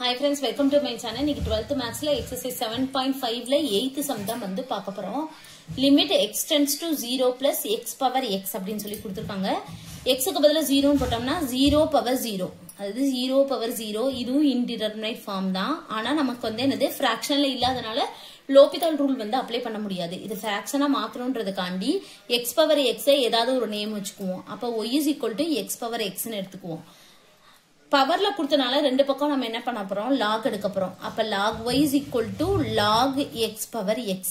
Hi friends, welcome to my channel. இன்னைக்கு 12th maths ல exercise 7.5 ல 8th sum தான் வந்து பார்க்க போறோம். Limit x tends to 0 plus x power x அப்படினு சொல்லி கொடுத்திருக்காங்க. x க்கு பதிலா 0 ன்னு போட்டோம்னா 0 power 0. அது 0 power 0 இதுவும் indeterminate form தான். ஆனா நமக்கு வந்து என்னது fractionல இல்லாதனால L'Hopital rule வந்து அப்ளை பண்ண முடியாது. இது fraction மாத்தணும்ன்றதுக்காண்டி x power x ஏதாவது ஒரு நேம் வச்சுக்குவோம். அப்ப y is equal to x power x ன்னு எடுத்துக்குவோம். பவர்ல கொடுத்தனால ரெண்டு பக்கம் நம்ம என்ன பண்ண போறோம் log எடுக்க போறோம் அப்ப log y is equal to log x power x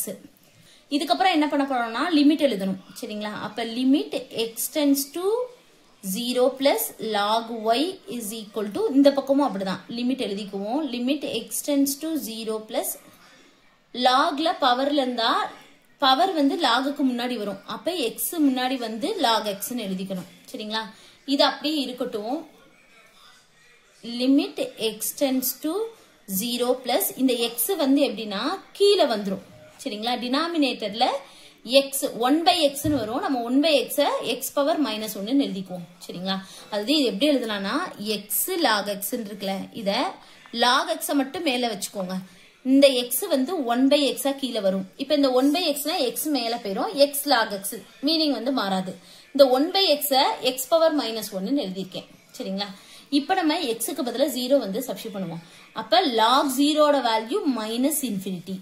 இதுக்கு அப்புறம் என்ன பண்ண போறோம்னா லிமிட் எழுதணும் சரிங்களா அப்ப limit x tends to 0 plus log y is equal to இந்த பக்கமும் அப்படிதான் லிமிட் எழுதிக்குவோம் limit x tends to 0 plus logல பவர்ல இருந்தா பவர் வந்து logக்கு முன்னாடி வரும் அப்ப x முன்னாடி வந்து log x ன்னு எழுதிக்கணும் சரிங்களா இது அப்படியே இருக்கட்டும் limit x tends to 0 plus இந்த x வந்து எப்படின்னா கீழ வந்துரும் சரிங்களா டினாமினேட்டர்ல x 1 by x ன்னு வரும் நம்ம 1 by x x power minus 1 ன்னு எழுதிக்குவோம் சரிங்களா அது எப்படி எழுதலாம்னா x log x ன்னு இருக்குல இத log x மட்டும் மேல வச்சுக்கோங்க இந்த x வந்து 1 by x கீழ வரும் இப்போ இந்த 1 by x னா x மேல போயிடும் x log x மீனிங் வந்து மாறாது இந்த 1 by x x power minus 1 ன்னு எழுதிருக்கேன் சரிங்களா இப்போ நம்ம x க்கு பதிலா 0 வந்து சப்ஸ்டிட்யூட் பண்ணுவோம் அப்ப log 0 ஓட வேல்யூ minus infinity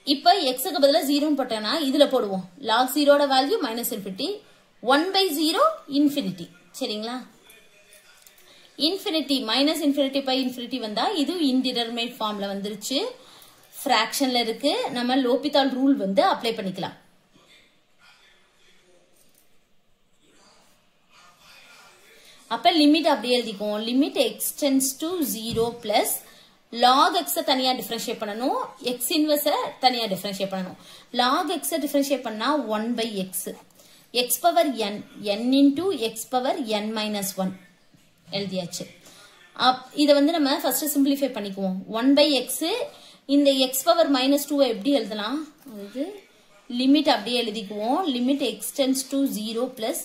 இப்போ x க்கு பதிலா 0 ன்னு போட்டேனா இதுல போடுவோம் log 0 ஓட value minus infinity 1 by 0 infinity சரிங்களா infinity minus infinity by infinity வந்தா இது indeterminate formல வந்துருச்சு fractionல இருக்கு நம்ம L'Hopital rule வந்து அப்ளை பண்ணிக்கலாம் அப்ப லிமிட் அப்படியே எழுதிக்குவோம் limit x tends to 0 plus log x தனியா டிஃபரன்ஷியேட் பண்ணனும் x இன்வெர்ஸ் தனியா டிஃபரன்ஷியேட் பண்ணனும் log x டிஃபரன்ஷியேட் பண்ணா 1 by x x power n into x power n minus 1 எழுதியாச்சு இத வந்து நம்ம ஃபர்ஸ்ட் சிம்பிளிஃபை பண்ணிக்குவோம் 1 by x இந்த x power minus 2 எப்படி எழுதலாம் அது லிமிட் அப்படியே எழுதிக்குவோம் limit x tends to 0 plus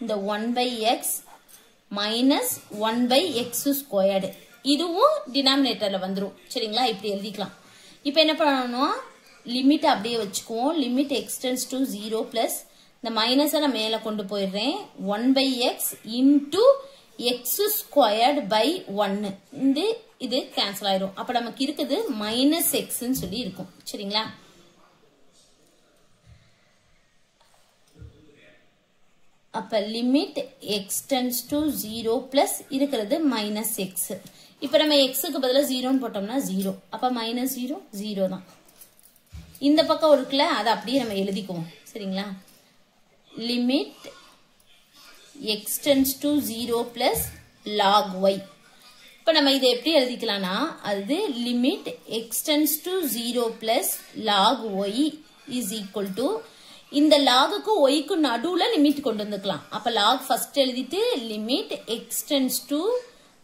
இந்த 1 by x minus 1 by x squared இதுவும் டினாமினேட்டர்ல வந்துரும் சரிங்களா இப்படி எழுதிக்கலாம் இப்போ என்ன பண்ணனும் லிமிட் அப்படியே வச்சுக்குவோம் limit x tends to 0 plus இந்த மைனஸை நான் மேல கொண்டு போயிடுறேன் 1 by x into x squared by 1 இது கேன்சல் ஆயிரும் அப்ப நமக்கு இருக்குது minus x ன்னு சொல்லி இருக்கும் சரிங்களா அப்ப limit x tends to 0 plus இருக்கிறது minus x இப்ப நம்ம x க்கு பதிலா 0 ன்னு போட்டோம்னா 0 அப்ப minus 0 0 தான் இந்த பக்கம் இருக்குல அத அப்படியே நம்ம எழுதிக்குவோம் சரிங்களா limit x tends to 0 plus log y இப்ப நம்ம இத எப்படி எழுதிக்கலாம்னா அது limit x tends to 0 plus log y is equal to இந்த லாகுக்கு y க்கு நடுவுல லிமிட் கொண்டு வந்துக்கலாம் அப்ப log ஃபர்ஸ்ட் எழுதிட்டு limit x tends to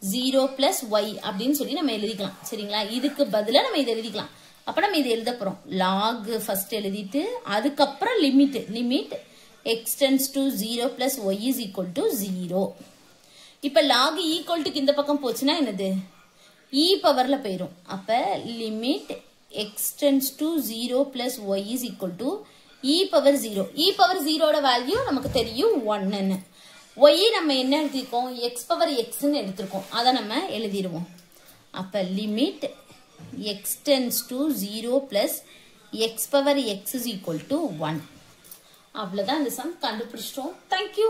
0 plus y அப்படினு சொல்லி நம்ம எழுதிக்கலாம் சரிங்களா இதுக்கு பதிலா நம்ம இத எழுதிக்கலாம் அப்ப நம்ம இத எழுத போறோம் log ஃபர்ஸ்ட் எழுதிட்டு அதுக்கு அப்புறம் limit x tends to 0 plus y is equal to 0 இப்ப log equal to இந்த பக்கம் போச்சுனா என்னது e பவர்ல போயிடும் அப்ப limit x tends to 0 plus y is equal to e power 0 ஓட வேல்யூ நமக்கு தெரியும் 1 ன்னு y நம்ம என்ன எழுதிருக்கோம் x power x ன்னு எடுத்துறோம் அத நம்ம எழுதிடுவோம் அப்ப limit x tends to 0 plus x power x is equal to 1 அவ்வளவுதான் இந்த சம் கண்டுபிடிச்சிட்டோம் thank you